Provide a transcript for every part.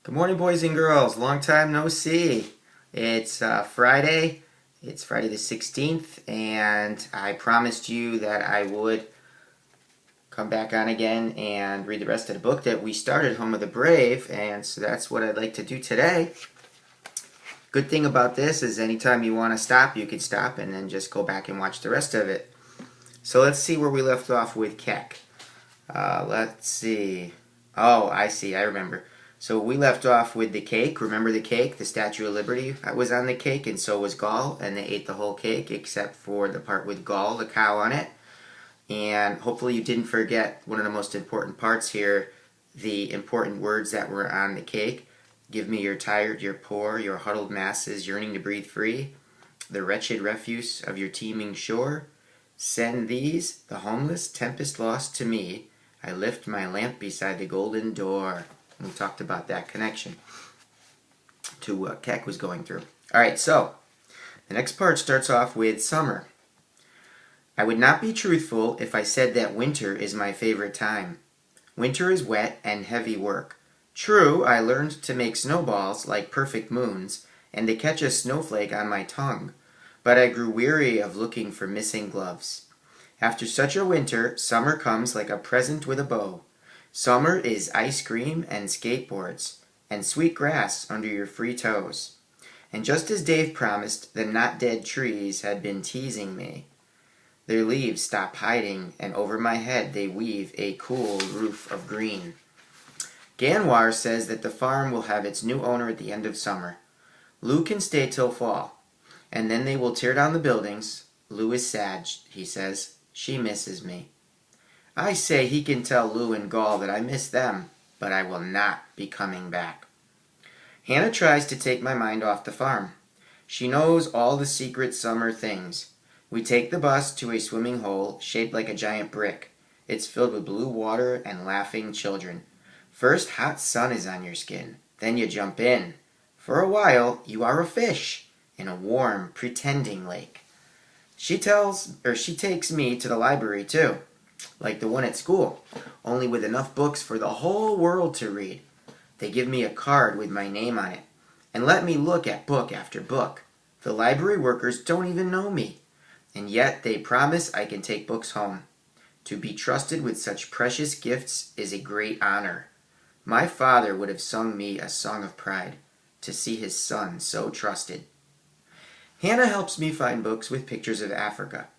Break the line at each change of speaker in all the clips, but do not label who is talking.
Good morning, boys and girls. Long time no see. It's Friday. It's Friday the 16th, and I promised you that I would come back on again and read the rest of the book that we started, Home of the Brave, and so that's what I'd like to do today. Good thing about this is anytime you want to stop, you can stop and then just go back and watch the rest of it. So let's see where we left off with Keck. Let's see. Oh, I see. I remember. So we left off with the cake. Remember the cake? The Statue of Liberty was on the cake, and so was Gaul, and they ate the whole cake except for the part with Gaul, the cow, on it. And hopefully you didn't forget one of the most important parts here, the important words that were on the cake. Give me your tired, your poor, your huddled masses yearning to breathe free, the wretched refuse of your teeming shore. Send these, the homeless, tempest lost, to me. I lift my lamp beside the golden door. We talked about that connection to what Keck was going through. All right, so the next part starts off with summer. I would not be truthful if I said that winter is my favorite time. Winter is wet and heavy work. True, I learned to make snowballs like perfect moons and to catch a snowflake on my tongue, but I grew weary of looking for missing gloves. After such a winter, summer comes like a present with a bow. Summer is ice cream and skateboards, and sweet grass under your free toes. And just as Dave promised, the not-dead trees had been teasing me. Their leaves stop hiding, and over my head they weave a cool roof of green. Ganwar says that the farm will have its new owner at the end of summer. Lou can stay till fall, and then they will tear down the buildings. Lou is sad, he says. She misses me. I say he can tell Lou and Gaul that I miss them, but I will not be coming back. Hannah tries to take my mind off the farm. She knows all the secret summer things. We take the bus to a swimming hole shaped like a giant brick. It's filled with blue water and laughing children. First, hot sun is on your skin. Then you jump in. For a while, you are a fish in a warm, pretending lake. She takes me to the library, too. Like the one at school, only with enough books for the whole world to read. They give me a card with my name on it, and let me look at book after book. The library workers don't even know me, and yet they promise I can take books home. To be trusted with such precious gifts is a great honor. My father would have sung me a song of pride, to see his son so trusted. Hannah helps me find books with pictures of Africa.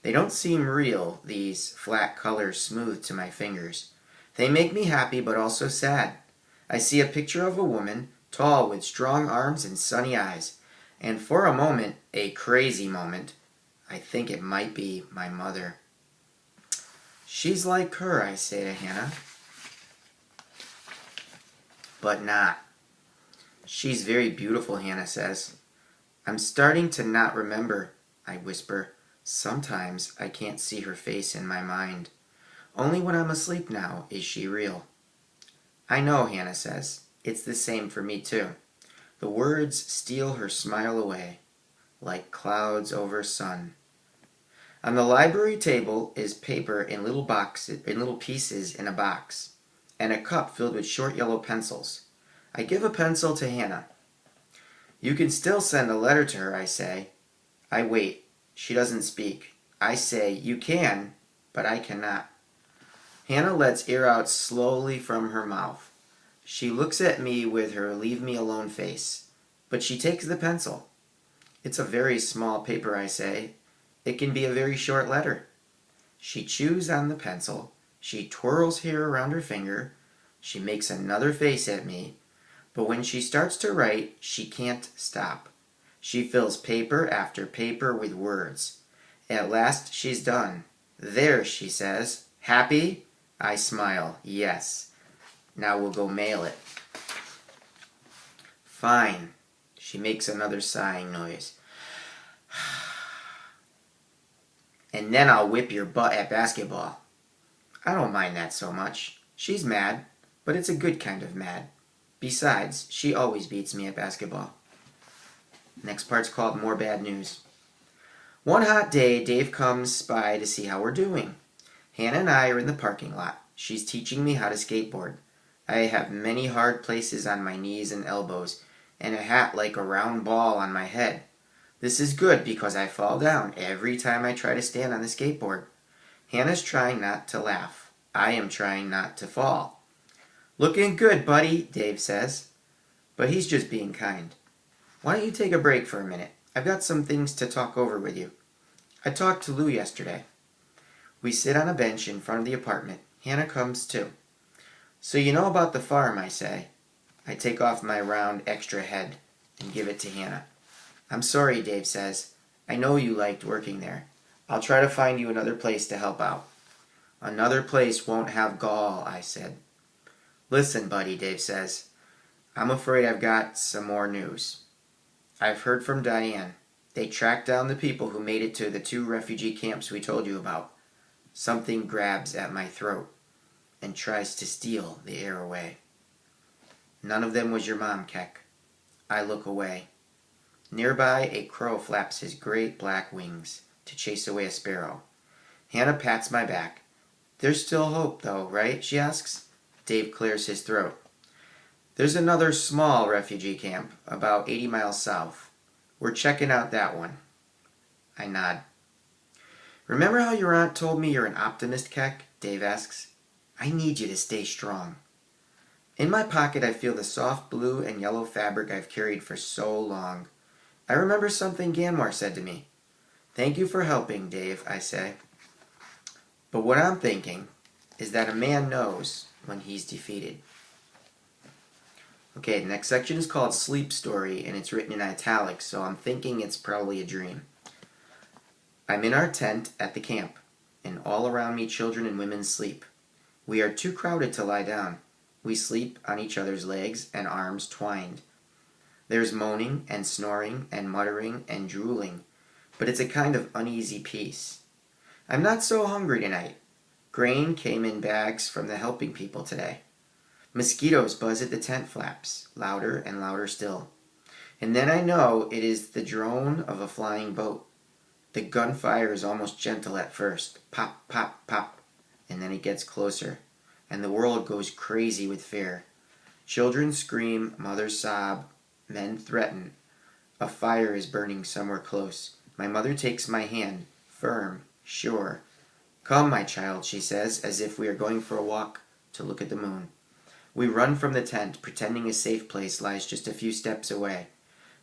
They don't seem real, these flat colors smoothed to my fingers. They make me happy but also sad. I see a picture of a woman, tall with strong arms and sunny eyes, and for a moment, a crazy moment, I think it might be my mother. She's like her, I say to Hannah. But not. She's very beautiful, Hannah says. I'm starting to not remember, I whisper. Sometimes I can't see her face in my mind. Only when I'm asleep now is she real. I know, Hannah says. It's the same for me too. The words steal her smile away, like clouds over sun. On the library table is paper in little pieces in a box, and a cup filled with short yellow pencils. I give a pencil to Hannah. You can still send a letter to her, I say. I wait. She doesn't speak. I say, you can, but I cannot. Hannah lets air out slowly from her mouth. She looks at me with her leave-me-alone face, but she takes the pencil. It's a very small paper, I say. It can be a very short letter. She chews on the pencil. She twirls hair around her finger. She makes another face at me. But when she starts to write, she can't stop. She fills paper after paper with words. At last she's done. There, she says. Happy? I smile. Yes. Now we'll go mail it. Fine. She makes another sighing noise. And then I'll whip your butt at basketball. I don't mind that so much. She's mad, but it's a good kind of mad. Besides, she always beats me at basketball. Next part's called More Bad News. One hot day, Dave comes by to see how we're doing. Hannah and I are in the parking lot. She's teaching me how to skateboard. I have many hard places on my knees and elbows, and a hat like a round ball on my head. This is good because I fall down every time I try to stand on the skateboard. Hannah's trying not to laugh. I am trying not to fall. Looking good, buddy, Dave says. But he's just being kind. Why don't you take a break for a minute? I've got some things to talk over with you. I talked to Lou yesterday. We sit on a bench in front of the apartment. Hannah comes too. So you know about the farm, I say. I take off my round extra head and give it to Hannah. I'm sorry, Dave says. I know you liked working there. I'll try to find you another place to help out. Another place won't have gall, I said. Listen, buddy, Dave says. I'm afraid I've got some more news. I've heard from Diane. They tracked down the people who made it to the 2 refugee camps we told you about. Something grabs at my throat and tries to steal the air away. None of them was your mom, Keck. I look away. Nearby, a crow flaps his great black wings to chase away a sparrow. Hannah pats my back. There's still hope, though, right? She asks. Dave clears his throat. There's another small refugee camp about 80 miles south. We're checking out that one. I nod. Remember how your aunt told me you're an optimist, Keck? Dave asks. I need you to stay strong. In my pocket, I feel the soft blue and yellow fabric I've carried for so long. I remember something Ganwar said to me. Thank you for helping, Dave, I say. But what I'm thinking is that a man knows when he's defeated. Okay, the next section is called Sleep Story, and it's written in italics, so I'm thinking it's probably a dream. I'm in our tent at the camp, and all around me children and women sleep. We are too crowded to lie down. We sleep on each other's legs and arms twined. There's moaning and snoring and muttering and drooling, but it's a kind of uneasy peace. I'm not so hungry tonight. Grain came in bags from the helping people today. Mosquitoes buzz at the tent flaps, louder and louder still. And then I know it is the drone of a flying boat. The gunfire is almost gentle at first. Pop, pop, pop. And then it gets closer. And the world goes crazy with fear. Children scream, mothers sob, men threaten. A fire is burning somewhere close. My mother takes my hand, firm, sure. Come, my child, she says, as if we are going for a walk to look at the moon. We run from the tent, pretending a safe place lies just a few steps away.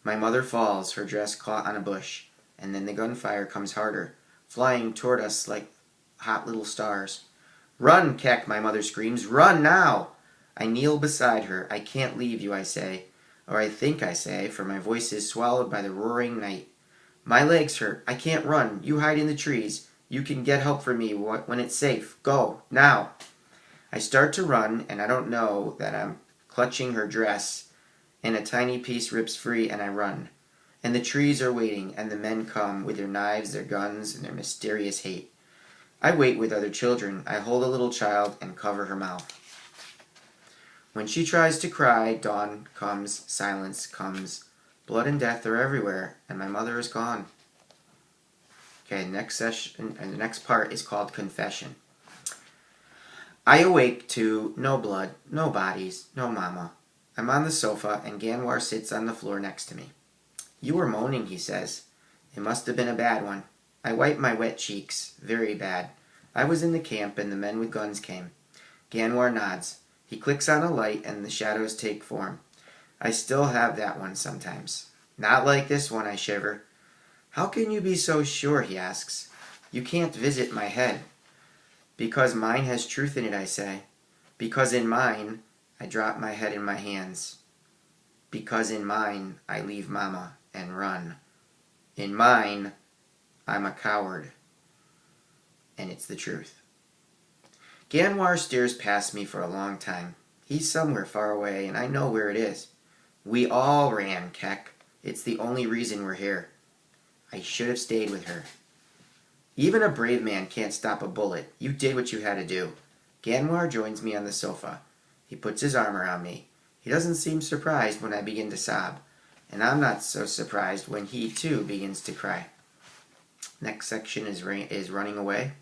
My mother falls, her dress caught on a bush, and then the gunfire comes harder, flying toward us like hot little stars. Run, Keck, my mother screams. Run now! I kneel beside her. I can't leave you, I say. Or I think I say, for my voice is swallowed by the roaring night. My legs hurt. I can't run. You hide in the trees. You can get help for me when it's safe. Go, now! I start to run, and I don't know that I'm clutching her dress, and a tiny piece rips free, and I run. And the trees are waiting, and the men come with their knives, their guns, and their mysterious hate. I wait with other children. I hold a little child and cover her mouth. When she tries to cry, dawn comes, silence comes. Blood and death are everywhere, and my mother is gone. Okay, next session, and the next part is called Confession. I awake to no blood, no bodies, no mama. I'm on the sofa, and Ganwar sits on the floor next to me. You were moaning, he says. It must have been a bad one. I wipe my wet cheeks. Very bad. I was in the camp, and the men with guns came. Ganwar nods. He clicks on a light, and the shadows take form. I still have that one sometimes. Not like this one, I shiver. How can you be so sure, he asks. You can't visit my head. Because mine has truth in it, I say. Because in mine, I drop my head in my hands. Because in mine, I leave Mama and run. In mine, I'm a coward. And it's the truth. Ganwar stares past me for a long time. He's somewhere far away, and I know where it is. We all ran, Keck. It's the only reason we're here. I should have stayed with her. Even a brave man can't stop a bullet. You did what you had to do. Ganwar joins me on the sofa. He puts his arm around me. He doesn't seem surprised when I begin to sob. And I'm not so surprised when he, too, begins to cry. Next section is running away.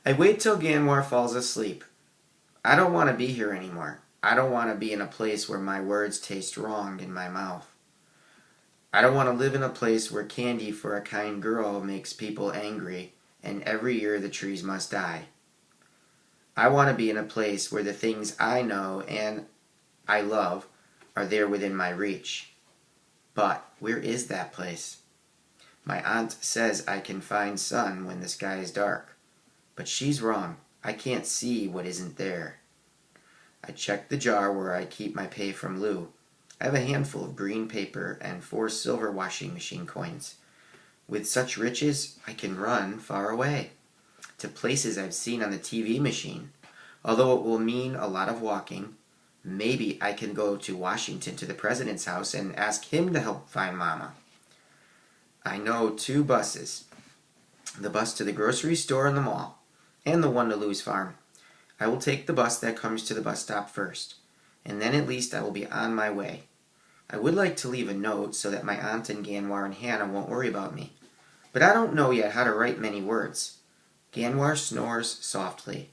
I wait till Ganwar falls asleep. I don't want to be here anymore. I don't want to be in a place where my words taste wrong in my mouth. I don't want to live in a place where candy for a kind girl makes people angry and every year the trees must die. I want to be in a place where the things I know and I love are there within my reach. But where is that place? My aunt says I can find sun when the sky is dark. But she's wrong. I can't see what isn't there. I check the jar where I keep my pay from Lou. I have a handful of green paper and 4 silver washing machine coins. With such riches, I can run far away, to places I've seen on the TV machine. Although it will mean a lot of walking, maybe I can go to Washington to the president's house and ask him to help find Mama. I know 2 buses. The bus to the grocery store and the mall, and the one to Lou's farm. I will take the bus that comes to the bus stop first, and then at least I will be on my way. I would like to leave a note so that my aunt and Ganwar and Hannah won't worry about me, but I don't know yet how to write many words. Ganwar snores softly.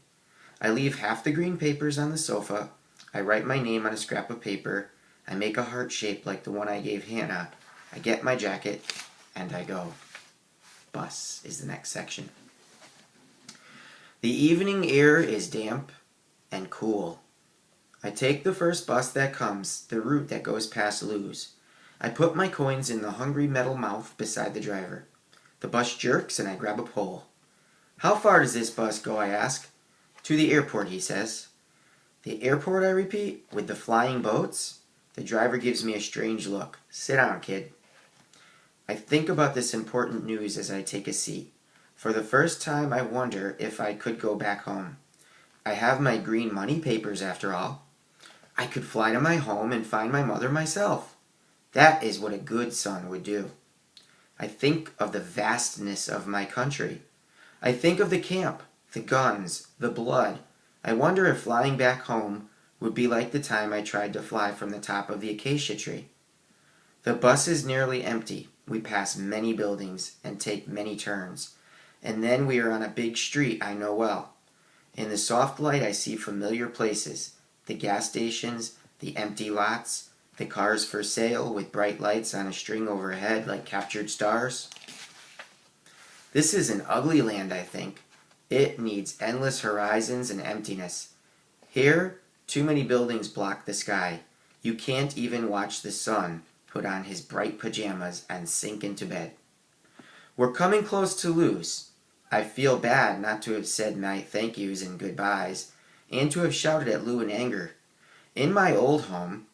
I leave half the green papers on the sofa. I write my name on a scrap of paper. I make a heart shape like the one I gave Hannah. I get my jacket, and I go. Bus is the next section. The evening air is damp and cool. I take the first bus that comes, the route that goes past Lou's. I put my coins in the hungry metal mouth beside the driver. The bus jerks and I grab a pole. How far does this bus go, I ask. To the airport, he says. The airport, I repeat, with the flying boats? The driver gives me a strange look. Sit down, kid. I think about this important news as I take a seat. For the first time, I wonder if I could go back home. I have my green money papers, after all. I could fly to my home and find my mother myself. That is what a good son would do. I think of the vastness of my country. I think of the camp, the guns, the blood. I wonder if flying back home would be like the time I tried to fly from the top of the acacia tree. The bus is nearly empty. We pass many buildings and take many turns. And then we are on a big street I know well. In the soft light I see familiar places. The gas stations, the empty lots, the cars for sale with bright lights on a string overhead like captured stars. This is an ugly land, I think. It needs endless horizons and emptiness. Here, too many buildings block the sky. You can't even watch the sun put on his bright pajamas and sink into bed. We're coming close to Lou's. I feel bad not to have said my thank yous and goodbyes, and to have shouted at Lou in anger. In my old home,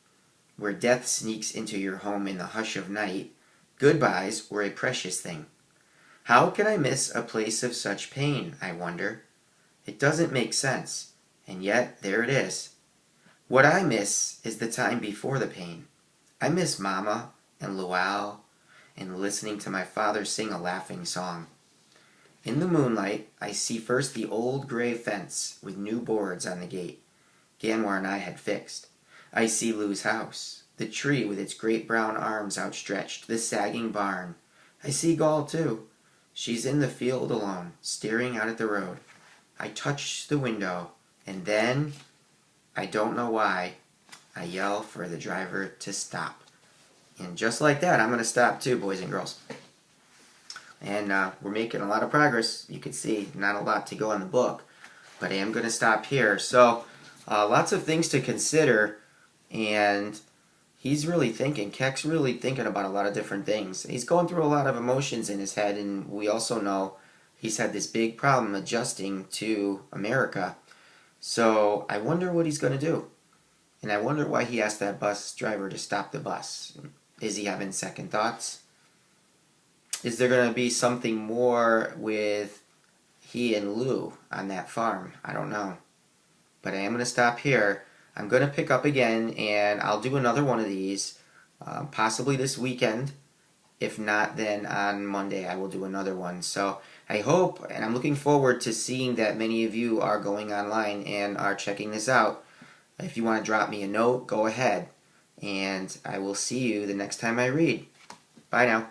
where death sneaks into your home in the hush of night, goodbyes were a precious thing. How can I miss a place of such pain, I wonder? It doesn't make sense, and yet there it is. What I miss is the time before the pain. I miss Mama and Luau and listening to my father sing a laughing song. In the moonlight, I see first the old gray fence with new boards on the gate Ganwar and I had fixed. I see Lou's house, the tree with its great brown arms outstretched, the sagging barn. I see Gall, too. She's in the field alone, staring out at the road. I touch the window, and then, I don't know why, I yell for the driver to stop. And just like that, I'm going to stop too, boys and girls. And we're making a lot of progress. You can see not a lot to go in the book, but I am going to stop here. So lots of things to consider, and he's really thinking, Keck's really thinking about a lot of different things. He's going through a lot of emotions in his head, and we also know he's had this big problem adjusting to America. So I wonder what he's going to do. And I wonder why he asked that bus driver to stop the bus. Is he having second thoughts? Is there going to be something more with he and Lou on that farm? I don't know. But I am going to stop here. I'm going to pick up again, and I'll do another one of these, possibly this weekend. If not, then on Monday I will do another one. So I hope, and I'm looking forward to seeing that many of you are going online and are checking this out. If you want to drop me a note, go ahead. And I will see you the next time I read. Bye now.